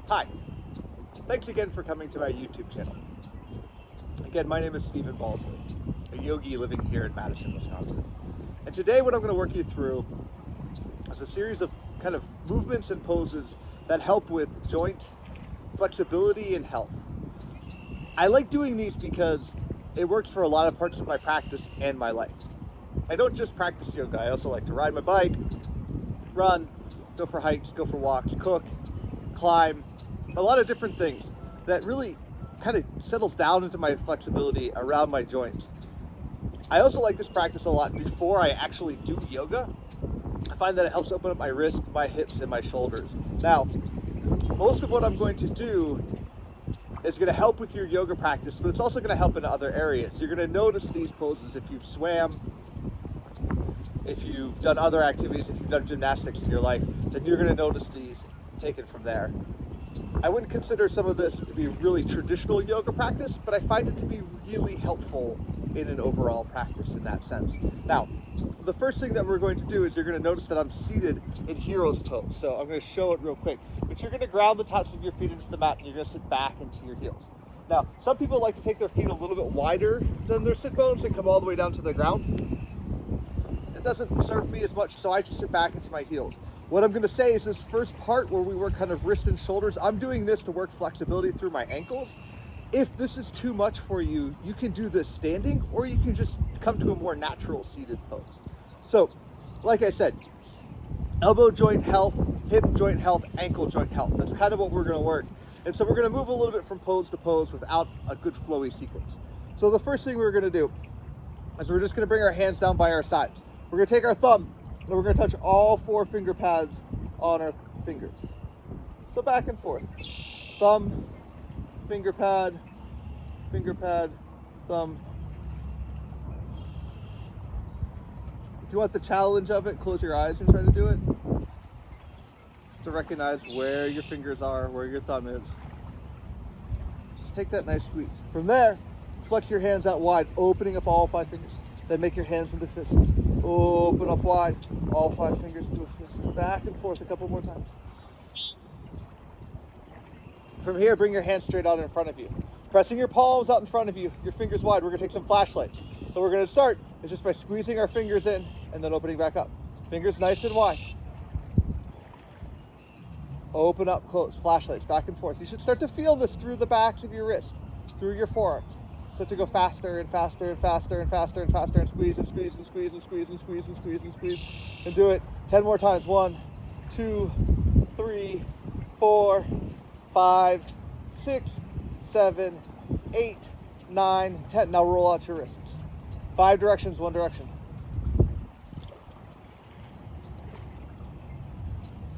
Hi, thanks again for coming to my YouTube channel. Again, my name is Stephen Balsley, a yogi living here in Madison, Wisconsin. And today what I'm going to work you through is a series of kind of movements and poses that help with joint flexibility and health. I like doing these because it works for a lot of parts of my practice and my life. I don't just practice yoga, I also like to ride my bike, run, go for hikes, go for walks, cook, climb, a lot of different things that really kind of settles down into my flexibility around my joints. I also like this practice a lot before I actually do yoga. I find that it helps open up my wrists, my hips, and my shoulders. Now, most of what I'm going to do is going to help with your yoga practice, but it's also going to help in other areas. You're going to notice these poses if you've swam, if you've done other activities, if you've done gymnastics in your life, then you're going to notice these taken from there. I wouldn't consider some of this to be really traditional yoga practice, but I find it to be really helpful in an overall practice in that sense. Now, the first thing that we're going to do is you're going to notice that I'm seated in hero's pose. So I'm going to show it real quick, but you're going to ground the tops of your feet into the mat and you're going to sit back into your heels. Now, some people like to take their feet a little bit wider than their sit bones and come all the way down to the ground. It doesn't serve me as much, so I just sit back into my heels. What I'm going to say is this first part where we work kind of wrist and shoulders, I'm doing this to work flexibility through my ankles. If this is too much for you, you can do this standing or you can just come to a more natural seated pose. So, like I said, elbow joint health, hip joint health, ankle joint health. That's kind of what we're going to work. And so we're going to move a little bit from pose to pose without a good flowy sequence. So the first thing we're going to do is we're just going to bring our hands down by our sides. We're going to take our thumb and we're going to touch all 4 finger pads on our fingers. So back and forth. Thumb, finger pad, thumb. If you want the challenge of it, close your eyes and try to do it. To recognize where your fingers are, where your thumb is. Just take that nice squeeze. From there, flex your hands out wide, opening up all 5 fingers. Then make your hands into fists. Open up wide, all 5 fingers into a fist. Back and forth a couple more times. From here, bring your hands straight out in front of you. Pressing your palms out in front of you, your fingers wide. We're gonna take some flashlights. So we're gonna start is just by squeezing our fingers in and then opening back up. Fingers nice and wide. Open up, close, flashlights, back and forth. You should start to feel this through the backs of your wrist, through your forearms. Start to go faster and faster and faster and faster and faster and squeeze and squeeze and squeeze and squeeze and squeeze and squeeze and squeeze. And do it 10 more times. 1, 2, 3, 4, 5, 6, 7, 8, 9, 10. Now roll out your wrists. 5 directions, 1 direction.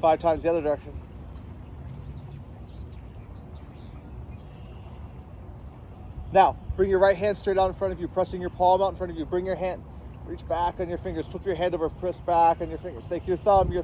5 times the other direction. Now, bring your right hand straight out in front of you, pressing your palm out in front of you. Bring your hand, reach back on your fingers, flip your hand over, press back on your fingers. Take your thumb, your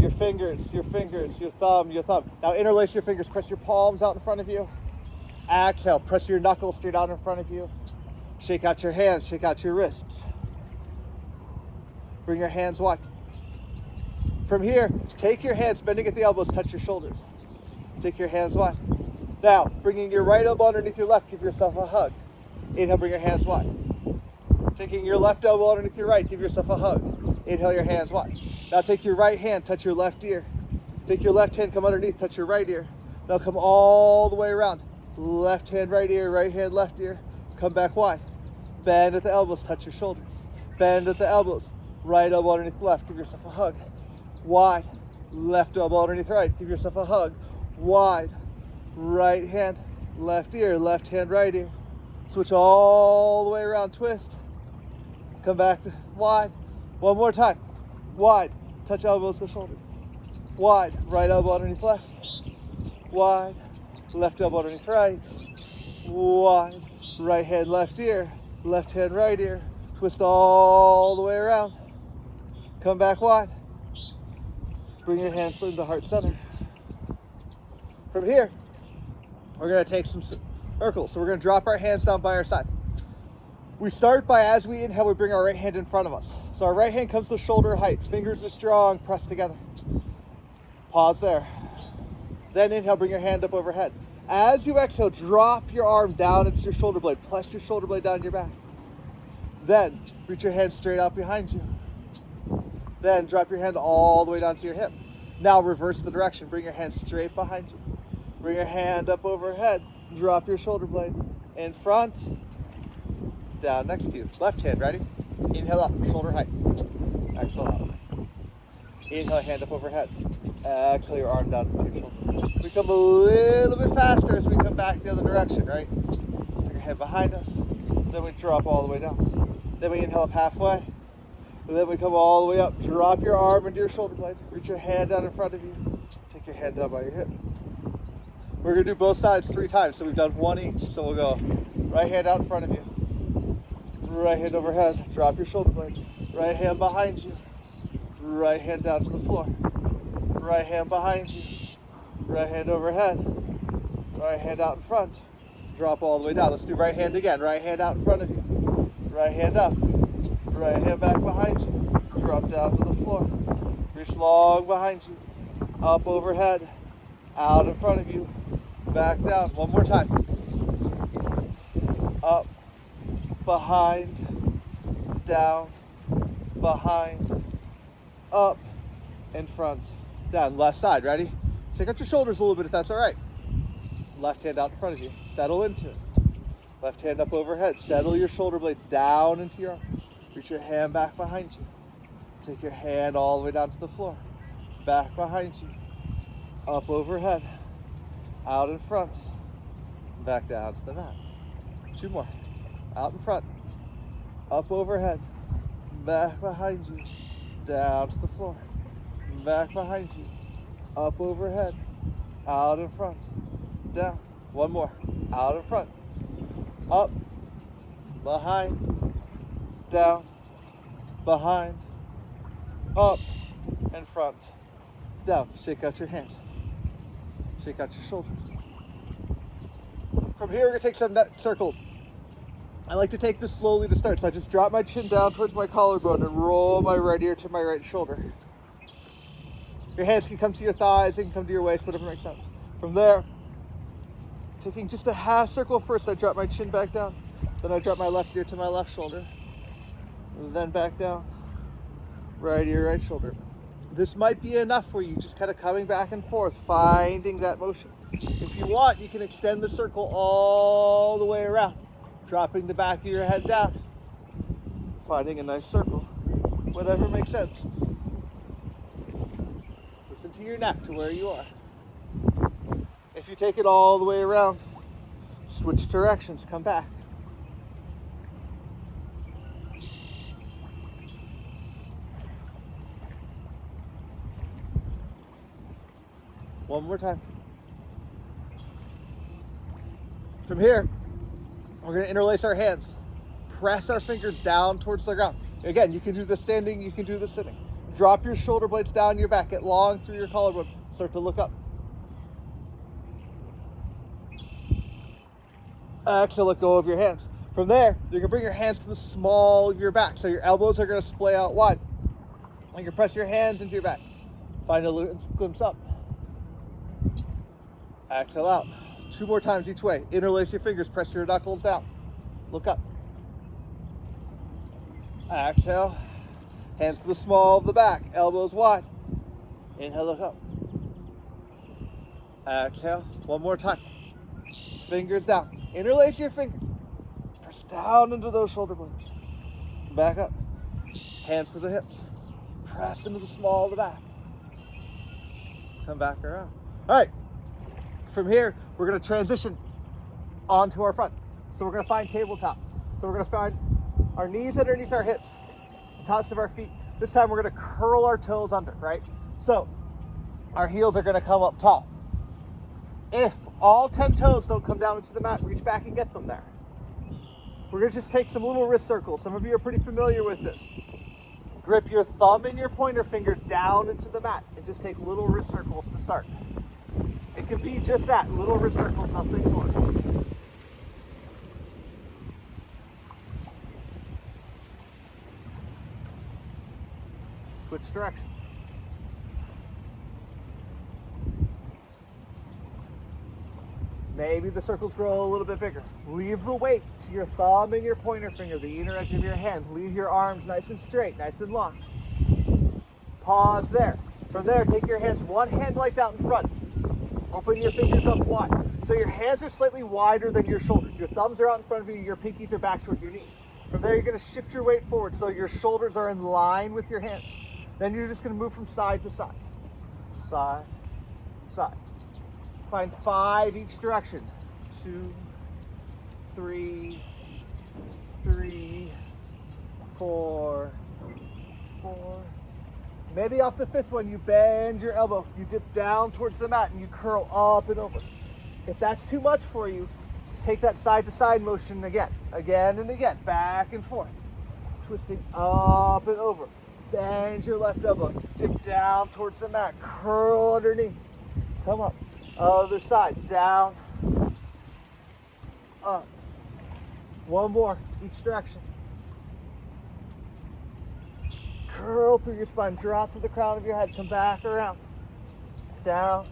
fingers, your thumb, your thumb. Now interlace your fingers, press your palms out in front of you. Exhale, press your knuckles straight out in front of you. Shake out your hands, shake out your wrists. Bring your hands wide. From here, take your hands, bending at the elbows, touch your shoulders. Take your hands wide. Now, bringing your right elbow underneath your left, give yourself a hug. Inhale, bring your hands wide. Taking your left elbow underneath your right, give yourself a hug. Inhale, your hands wide. Now take your right hand, touch your left ear. Take your left hand, come underneath, touch your right ear. Now come all the way around. Left hand, right ear, right hand, left ear. Come back wide. Bend at the elbows, touch your shoulders. Bend at the elbows. Right elbow underneath left, give yourself a hug. Wide. Left elbow underneath right, give yourself a hug. Wide. Right hand, left ear, left hand, right ear. Switch all the way around, twist. Come back to wide. 1 more time. Wide. Touch elbows to shoulders. Wide. Right elbow underneath left. Wide. Left elbow underneath right. Wide. Right hand, left ear. Left hand, right ear. Twist all the way around. Come back wide. Bring your hands into heart center. From here, we're going to take some circles. So we're going to drop our hands down by our side. We start by, as we inhale, we bring our right hand in front of us. So our right hand comes to shoulder height. Fingers are strong, pressed together. Pause there. Then inhale, bring your hand up overhead. As you exhale, drop your arm down into your shoulder blade. Press your shoulder blade down your back. Then reach your hand straight out behind you. Then drop your hand all the way down to your hip. Now reverse the direction. Bring your hand straight behind you. Bring your hand up overhead. Drop your shoulder blade in front, down next to you. Left hand, ready? Inhale up, shoulder height. Exhale out. Inhale, hand up overhead. Exhale, your arm down to your shoulder. We come a little bit faster as we come back the other direction, right? Take your hand behind us. Then we drop all the way down. Then we inhale up halfway. And then we come all the way up. Drop your arm into your shoulder blade. Reach your hand down in front of you. Take your hand down by your hip. We're going to do both sides 3 times, so we've done one each. So we'll go right hand out in front of you. Right hand overhead. Drop your shoulder blade. Right hand behind you. Right hand down to the floor. Right hand behind you. Right hand overhead. Right hand out in front. Drop all the way down. Let's do right hand again. Right hand out in front of you. Right hand up. Right hand back behind you. Drop down to the floor. Reach long behind you. Up overhead. Out in front of you. Back down. One more time. Up. Behind. Down. Behind. Up. In front. Down. Left side. Ready? Shake out your shoulders a little bit if that's all right. Left hand out in front of you. Settle into it. Left hand up overhead. Settle your shoulder blade down into your arm. Reach your hand back behind you. Take your hand all the way down to the floor. Back behind you. Up overhead. Out in front. Back down to the mat. 2 more. Out in front. Up overhead. Back behind you. Down to the floor. Back behind you. Up overhead. Out in front. Down. 1 more. Out in front. Up. Behind. Down. Behind. Up. In front. Down. Shake out your hands. Shake out your shoulders. From here, we're going to take some circles. I like to take this slowly to start. So I just drop my chin down towards my collarbone and roll my right ear to my right shoulder. Your hands can come to your thighs, they can come to your waist, whatever makes sense. From there, taking just a half circle first, I drop my chin back down. Then I drop my left ear to my left shoulder. And then back down. Right ear, right shoulder. This might be enough for you, just kind of coming back and forth, finding that motion. If you want, you can extend the circle all the way around, dropping the back of your head down, finding a nice circle, whatever makes sense. Listen to your neck, to where you are. If you take it all the way around, switch directions, come back. One more time. From here, we're going to interlace our hands. Press our fingers down towards the ground. Again, you can do this standing, you can do this sitting. Drop your shoulder blades down your back. Get long through your collarbone. Start to look up. Exhale, let go of your hands. From there, you're going to bring your hands to the small of your back. So your elbows are going to splay out wide. And you press your hands into your back. Find a glimpse up. Exhale out. 2 more times each way. Interlace your fingers. Press your knuckles down. Look up. Exhale. Hands to the small of the back. Elbows wide. Inhale, look up. Exhale. 1 more time. Fingers down. Interlace your fingers. Press down into those shoulder blades. Back up. Hands to the hips. Press into the small of the back. Come back around. All right. From here, we're going to transition onto our front. So we're going to find tabletop. So we're going to find our knees underneath our hips, the tops of our feet. This time we're going to curl our toes under, right? So our heels are going to come up tall. If all 10 toes don't come down into the mat, reach back and get them there. We're going to just take some little wrist circles. Some of you are pretty familiar with this. Grip your thumb and your pointer finger down into the mat and just take little wrist circles to start. It can be just that, little wrist circles, nothing more. Switch directions. Maybe the circles grow a little bit bigger. Leave the weight to your thumb and your pointer finger, the inner edge of your hand. Leave your arms nice and straight, nice and long. Pause there. From there, take your hands, one hand like out in front. Open your fingers up wide. So your hands are slightly wider than your shoulders. Your thumbs are out in front of you, your pinkies are back towards your knees. From there, you're gonna shift your weight forward so your shoulders are in line with your hands. Then you're just gonna move from side to side. Side, side. Find 5 each direction. 2, 3, 4, 4. Maybe off the 5th one, you bend your elbow, you dip down towards the mat, and you curl up and over. If that's too much for you, just take that side to side motion again and again, back and forth. Twisting up and over. Bend your left elbow, dip down towards the mat, curl underneath. Come up. Other side, down, up. One more, each direction. Curl through your spine, drop to the crown of your head, come back around. Down,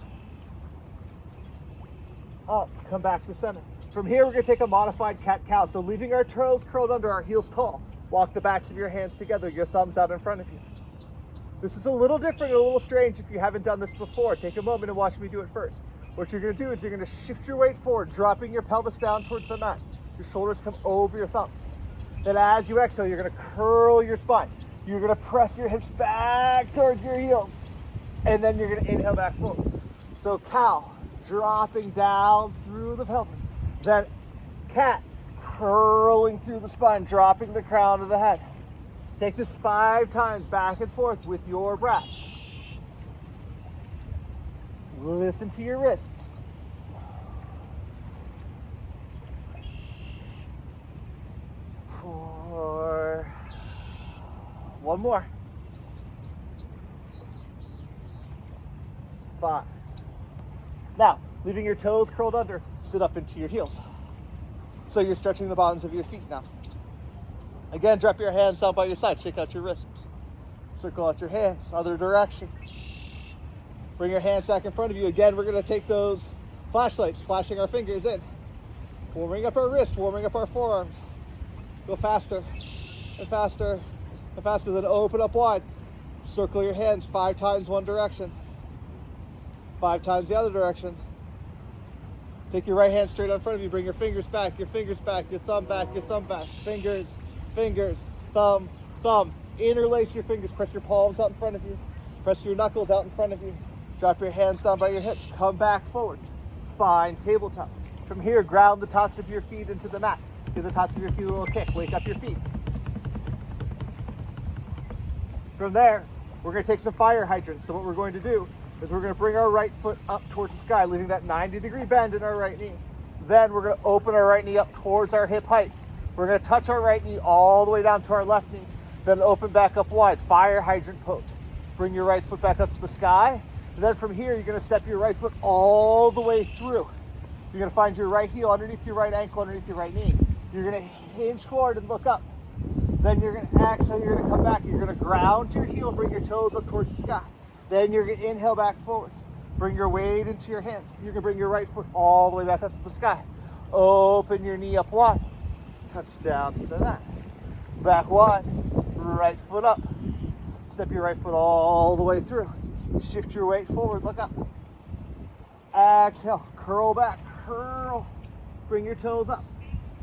up, come back to center. From here, we're gonna take a modified cat-cow. So leaving our toes curled under, our heels tall. Walk the backs of your hands together, your thumbs out in front of you. This is a little different, a little strange if you haven't done this before. Take a moment and watch me do it first. What you're gonna do is you're gonna shift your weight forward, dropping your pelvis down towards the mat. Your shoulders come over your thumbs. Then as you exhale, you're gonna curl your spine. You're gonna press your hips back towards your heels. And then you're gonna inhale back forward. So cow, dropping down through the pelvis. Then cat, curling through the spine, dropping the crown of the head. Take this 5 times back and forth with your breath. Listen to your wrists. Four. One more. 5. Now, leaving your toes curled under, sit up into your heels. So you're stretching the bottoms of your feet now. Again, drop your hands down by your side, shake out your wrists. Circle out your hands, other direction. Bring your hands back in front of you. Again, we're gonna take those flashlights, flashing our fingers in. Warming up our wrist, warming up our forearms. Go faster and faster and faster. Then open up wide. Circle your hands 5 times one direction. 5 times the other direction. Take your right hand straight out in front of you. Bring your fingers back, your thumb back, your thumb back. Fingers, fingers, thumb, thumb. Interlace your fingers. Press your palms out in front of you. Press your knuckles out in front of you. Drop your hands down by your hips. Come back forward. Find tabletop. From here, ground the tops of your feet into the mat. Give the tops of your feet a little kick. Wake up your feet. From there, we're going to take some fire hydrants. So what we're going to do is we're going to bring our right foot up towards the sky, leaving that 90-degree bend in our right knee. Then we're going to open our right knee up towards our hip height. We're going to touch our right knee all the way down to our left knee. Then open back up wide. Fire hydrant pose. Bring your right foot back up to the sky. And then from here, you're going to step your right foot all the way through. You're going to find your right heel underneath your right ankle, underneath your right knee. You're going to hinge forward and look up. Then you're going to exhale, you're going to come back. You're going to ground your heel and bring your toes up towards the sky. Then you're going to inhale back forward. Bring your weight into your hands. You're going to bring your right foot all the way back up to the sky. Open your knee up wide. Touch down to the mat. Back wide. Right foot up. Step your right foot all the way through. Shift your weight forward. Look up. Exhale. Curl back. Curl. Bring your toes up.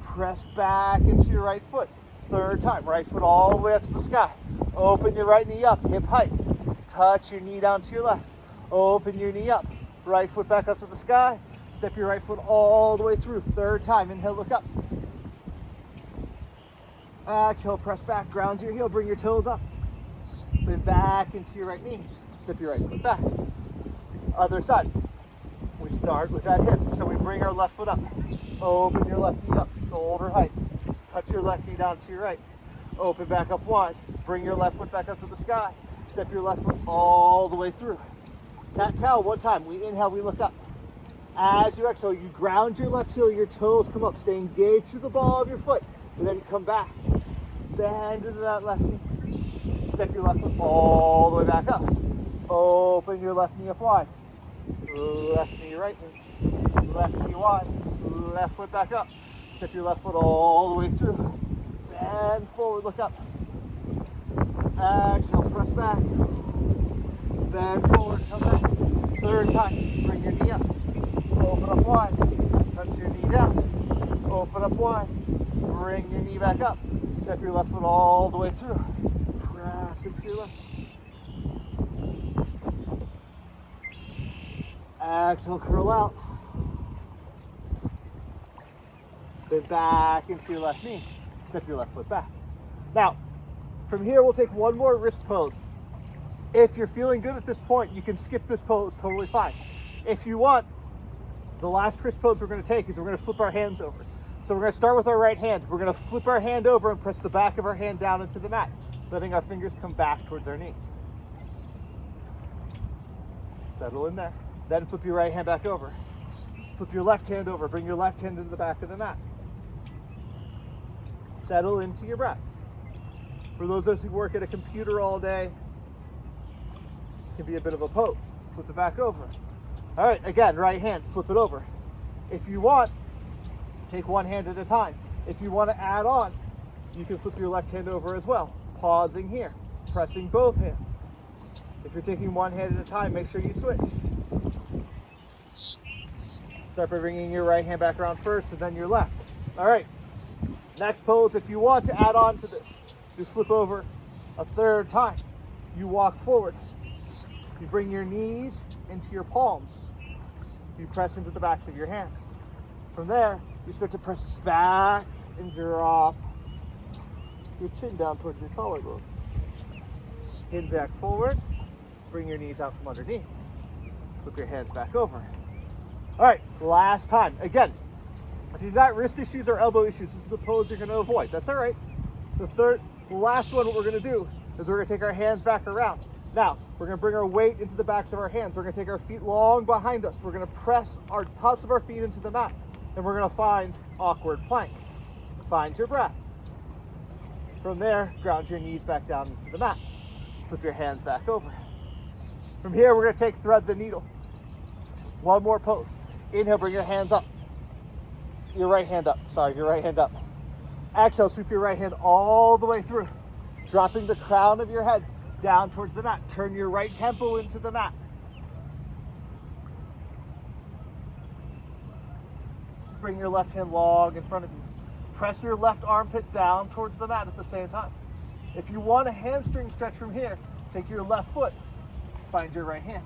Press back into your right foot. 3rd time. Right foot all the way up to the sky. Open your right knee up. Hip height. Touch your knee down to your left. Open your knee up. Right foot back up to the sky. Step your right foot all the way through. 3rd time. Inhale, look up. Exhale, press back. Ground your heel. Bring your toes up. Then back into your right knee. Step your right foot back. Other side. We start with that hip. So we bring our left foot up. Open your left knee up. Shoulder height. Touch your left knee down to your right. Open back up wide. Bring your left foot back up to the sky. Step your left foot all the way through. Cat-cow, 1 time. We inhale, we look up. As you exhale, you ground your left heel, your toes come up. Stay engaged to the ball of your foot. And then you come back. Bend into that left knee. Step your left foot all the way back up. Open your left knee up wide. left knee, right knee, left knee wide, left foot back up. Step your left foot all the way through. Bend forward, look up. Exhale, press back. Bend forward, come back. Third time, bring your knee up. Open up wide. Touch your knee down. Open up wide. Bring your knee back up. Step your left foot all the way through. Press into your left. Exhale, curl out. Then back into your left knee. Step your left foot back. Now, from here, we'll take one more wrist pose. If you're feeling good at this point, you can skip this pose totally fine. If you want, the last wrist pose we're going to take is we're going to flip our hands over. So we're going to start with our right hand. We're going to flip our hand over and press the back of our hand down into the mat, letting our fingers come back towards our knees. Settle in there. Then flip your right hand back over. Flip your left hand over. Bring your left hand into the back of the mat. Settle into your breath. For those of us who work at a computer all day, this can be a bit of a pose. Flip it back over. All right, again, right hand, flip it over. If you want, take one hand at a time. If you want to add on, you can flip your left hand over as well. Pausing here, pressing both hands. If you're taking one hand at a time, make sure you switch. Start by bringing your right hand back around first and then your left. All right, next pose, if you want to add on to this, you flip over a third time. You walk forward. You bring your knees into your palms. You press into the backs of your hands. From there, you start to press back and drop your chin down towards your collarbone.Hin back forward. Bring your knees out from underneath. Flip your hands back over. All right, last time. Again, if you've got wrist issues or elbow issues, this is the pose you're going to avoid. That's all right. The last one, what we're going to do is we're going to take our hands back around. Now, we're going to bring our weight into the backs of our hands. We're going to take our feet long behind us. We're going to press our tops of our feet into the mat. And we're going to find awkward plank. Find your breath. From there, ground your knees back down into the mat. Flip your hands back over. From here, we're going to take thread the needle. Just one more pose. Inhale, bring your hands up. Your right hand up. Exhale, sweep your right hand all the way through, dropping the crown of your head down towards the mat. Turn your right temple into the mat. Bring your left hand long in front of you. Press your left armpit down towards the mat at the same time. If you want a hamstring stretch from here, take your left foot, find your right hand.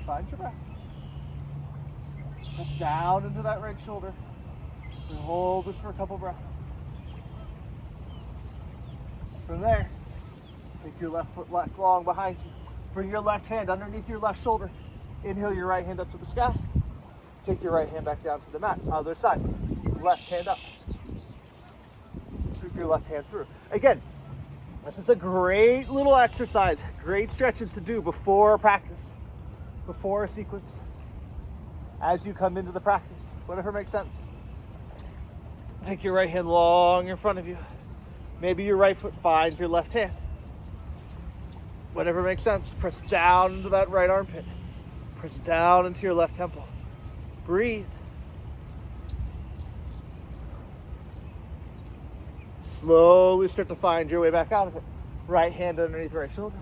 Find your breath. Press down into that right shoulder. And hold this for a couple breaths. From there, take your left foot long behind you. Bring your left hand underneath your left shoulder. Inhale your right hand up to the sky. Take your right hand back down to the mat. Other side. Left hand up. Sweep your left hand through. Again, this is a great little exercise. Great stretches to do before practice, before a sequence, as you come into the practice. Whatever makes sense. Take your right hand long in front of you. Maybe your right foot finds your left hand. Whatever makes sense. Press down into that right armpit. Press down into your left temple. Breathe. Slowly start to find your way back out of it. Right hand underneath right shoulder.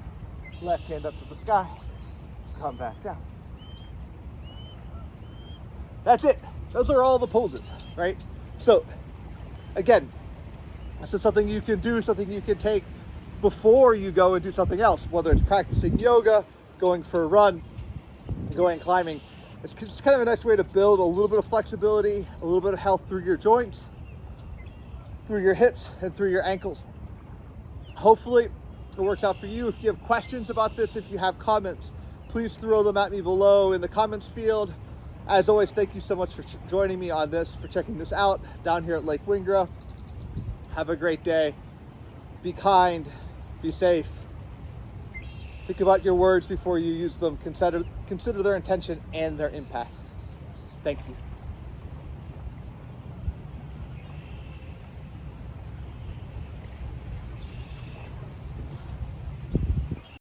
Left hand up to the sky. Come back down. That's it. Those are all the poses, right? So, again, this is something you can do, something you can take before you go and do something else, whether it's practicing yoga, going for a run, going climbing. It's kind of a nice way to build a little bit of flexibility, a little bit of health through your joints, through your hips, and through your ankles. Hopefully, it works out for you. If you have questions about this, if you have comments, please throw them at me below in the comments field. As always, thank you so much for joining me on this, for checking this out down here at Lake Wingra. Have a great day. Be kind. Be safe. Think about your words before you use them. Consider their intention and their impact. Thank you.